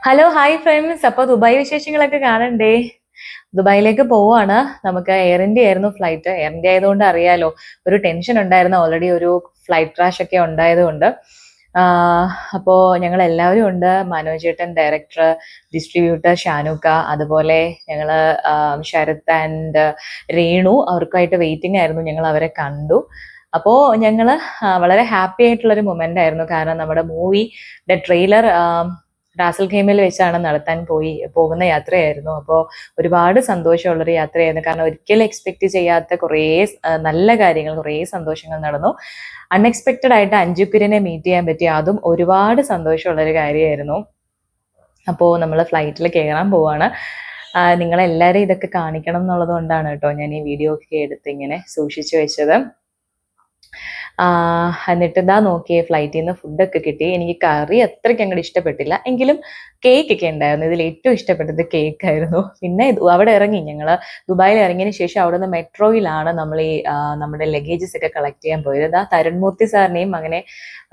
Hello hi friends. അപ്പോൾ Dubai വിശേഷങ്ങളൊക്കെ കാണണ്ടേ? ദുബായിലേക്ക് പോവാണ്. നമുക്ക് എയർ ഇന്ത്യ ആയിരുന്നു ഫ്ലൈറ്റ്. എയർ ഇന്ത്യ ആയതുകൊണ്ട് അറിയാലോ, ഒരു ടെൻഷൻ ഉണ്ടായിരുന്നു. ഓൾറെഡി ഒരു ഫ്ലൈറ്റ് ക്രാഷ് ഒക്കെ ഉണ്ടായതുകൊണ്ട്. അപ്പോൾ ഞങ്ങൾ എല്ലാവരും ഉണ്ട്. മനോജ് ചേട്ടൻ ഡയറക്ടർ, ഡിസ്ട്രിബ്യൂട്ടർ ഷാനുക്ക, അതുപോലെ ഞങ്ങൾ ശരത് ആൻഡ് രേണു അവർക്കായിട്ട് വെയിറ്റിംഗ് ആയിരുന്നു. ഞങ്ങൾ അവരെ കണ്ടു. അപ്പോൾ ഞങ്ങൾ വളരെ ഹാപ്പി ആയിട്ടുള്ളൊരു മൊമെന്റ് ആയിരുന്നു. കാരണം നമ്മുടെ മൂവിയുടെ ട്രെയിലർ റാസൽ ഖൈമയിൽ വെച്ചാണ് നടത്താൻ പോകുന്ന യാത്രയായിരുന്നു. അപ്പോൾ ഒരുപാട് സന്തോഷമുള്ളൊരു യാത്രയായിരുന്നു. കാരണം ഒരിക്കലും എക്സ്പെക്ട് ചെയ്യാത്ത കുറേ നല്ല കാര്യങ്ങൾ, കുറേ സന്തോഷങ്ങൾ നടന്നു. അൺഎക്സ്പെക്റ്റഡ് ആയിട്ട് അഞ്ജുക്കുര്യനെ മീറ്റ് ചെയ്യാൻ പറ്റി, അതും ഒരുപാട് സന്തോഷമുള്ളൊരു കാര്യമായിരുന്നു. അപ്പോൾ നമ്മൾ ഫ്ലൈറ്റിൽ കയറാൻ പോവാണ്. നിങ്ങളെല്ലാവരും ഇതൊക്കെ കാണിക്കണം എന്നുള്ളത് കൊണ്ടാണ് കേട്ടോ ഞാൻ ഈ വീഡിയോ ഒക്കെ എടുത്ത് ഇങ്ങനെ സൂക്ഷിച്ചു വെച്ചത്. എന്നിട്ട് ഇതാ നോക്കിയേ, ഫ്ലൈറ്റിൽ നിന്ന് ഫുഡൊക്കെ കിട്ടി. എനിക്ക് കറി അത്രയ്ക്ക് അങ്ങോട്ട് ഇഷ്ടപ്പെട്ടില്ല, എങ്കിലും കേക്ക് ഒക്കെ ഉണ്ടായിരുന്നു. ഇതിൽ ഏറ്റവും ഇഷ്ടപ്പെട്ടത് കേക്ക് ആയിരുന്നു. പിന്നെ അവിടെ ഇറങ്ങി, ഞങ്ങൾ ദുബായിൽ ഇറങ്ങിയതിന് ശേഷം അവിടെ നിന്ന് മെട്രോയിലാണ് നമ്മൾ ഈ നമ്മുടെ ലഗേജസ് ഒക്കെ കളക്ട് ചെയ്യാൻ പോയത്. ഇതാ തരുൺമൂർത്തി സാറിനെയും അങ്ങനെ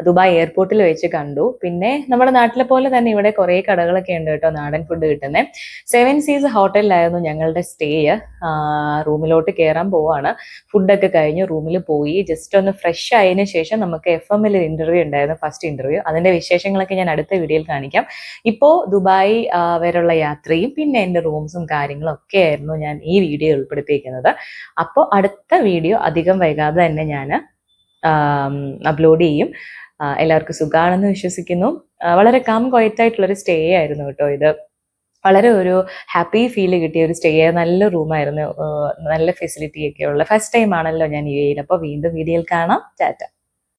ദുബായ് എയർപോർട്ടിൽ വെച്ച് കണ്ടു. പിന്നെ നമ്മുടെ നാട്ടിലെ പോലെ തന്നെ ഇവിടെ കുറേ കടകളൊക്കെ ഉണ്ട് കേട്ടോ, നാടൻ ഫുഡ് കിട്ടുന്നത്. 7 സീസ് ഹോട്ടലിലായിരുന്നു ഞങ്ങളുടെ സ്റ്റേ. റൂമിലോട്ട് കയറാൻ പോവാണ്. ഫുഡൊക്കെ കഴിഞ്ഞ് റൂമിൽ പോയി ജസ്റ്റ് ഒന്ന് ഫ്രഷ് ആയതിനു ശേഷം നമുക്ക് FM-ൽ ഒരു ഇന്റർവ്യൂ ഉണ്ടായിരുന്നു, ഫസ്റ്റ് ഇന്റർവ്യൂ. അതിന്റെ വിശേഷങ്ങളൊക്കെ ഞാൻ അടുത്ത വീഡിയോയിൽ കാണിക്കാം. ഇപ്പോൾ ദുബായ് വരെയുള്ള യാത്രയും പിന്നെ എൻ്റെ റൂംസും കാര്യങ്ങളും ഒക്കെ ആയിരുന്നു ഞാൻ ഈ വീഡിയോ ഉൾപ്പെടുത്തിയിരിക്കുന്നത്. അപ്പോൾ അടുത്ത വീഡിയോ അധികം വൈകാതെ തന്നെ ഞാൻ അപ്ലോഡ് ചെയ്യും. എല്ലാവർക്കും സുഖാണെന്ന് വിശ്വസിക്കുന്നു. വളരെ ക്വയറ്റ് ആയിട്ടുള്ളൊരു സ്റ്റേ ആയിരുന്നു കേട്ടോ ഇത്. വളരെ ഒരു ഹാപ്പി ഫീല് കിട്ടിയ ഒരു സ്റ്റേ. നല്ല റൂമായിരുന്നു, നല്ല ഫെസിലിറ്റി ഒക്കെ ഉള്ള. ഫസ്റ്റ് ടൈം ആണല്ലോ ഞാൻ UAE-യിൽ. അപ്പോൾ വീണ്ടും വീഡിയോയിൽ കാണാം. ടാറ്റ.